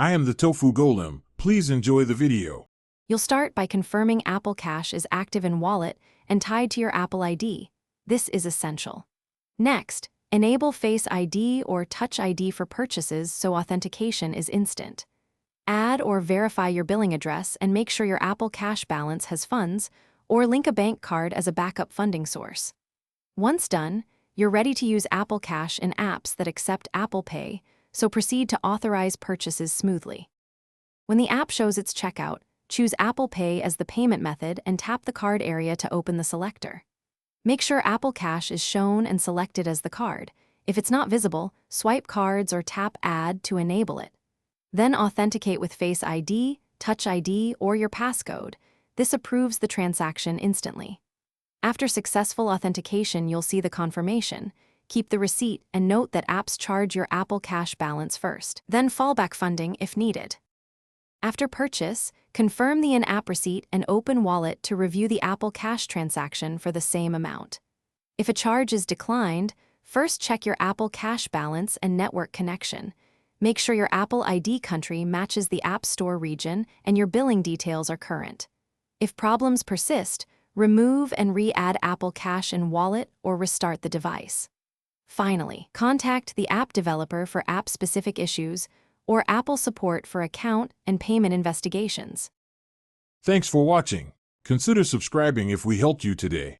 I am the Tofu Golem. Please enjoy the video. You'll start by confirming Apple Cash is active in Wallet and tied to your Apple ID. This is essential. Next, enable Face ID or Touch ID for purchases so authentication is instant. Add or verify your billing address and make sure your Apple Cash balance has funds, or link a bank card as a backup funding source. Once done, you're ready to use Apple Cash in apps that accept Apple Pay, so proceed to authorize purchases smoothly. When the app shows its checkout, choose Apple Pay as the payment method and tap the card area to open the selector. Make sure Apple Cash is shown and selected as the card. If it's not visible, swipe cards or tap Add to enable it. Then authenticate with Face ID, Touch ID, or your passcode. This approves the transaction instantly. After successful authentication, you'll see the confirmation. Keep the receipt and note that apps charge your Apple Cash balance first, then fallback funding if needed. After purchase, confirm the in-app receipt and open Wallet to review the Apple Cash transaction for the same amount. If a charge is declined, first check your Apple Cash balance and network connection. Make sure your Apple ID country matches the App Store region and your billing details are current. If problems persist, remove and re-add Apple Cash in Wallet or restart the device. Finally, contact the app developer for app-specific issues or Apple support for account and payment investigations. Thanks for watching. Consider subscribing if we helped you today.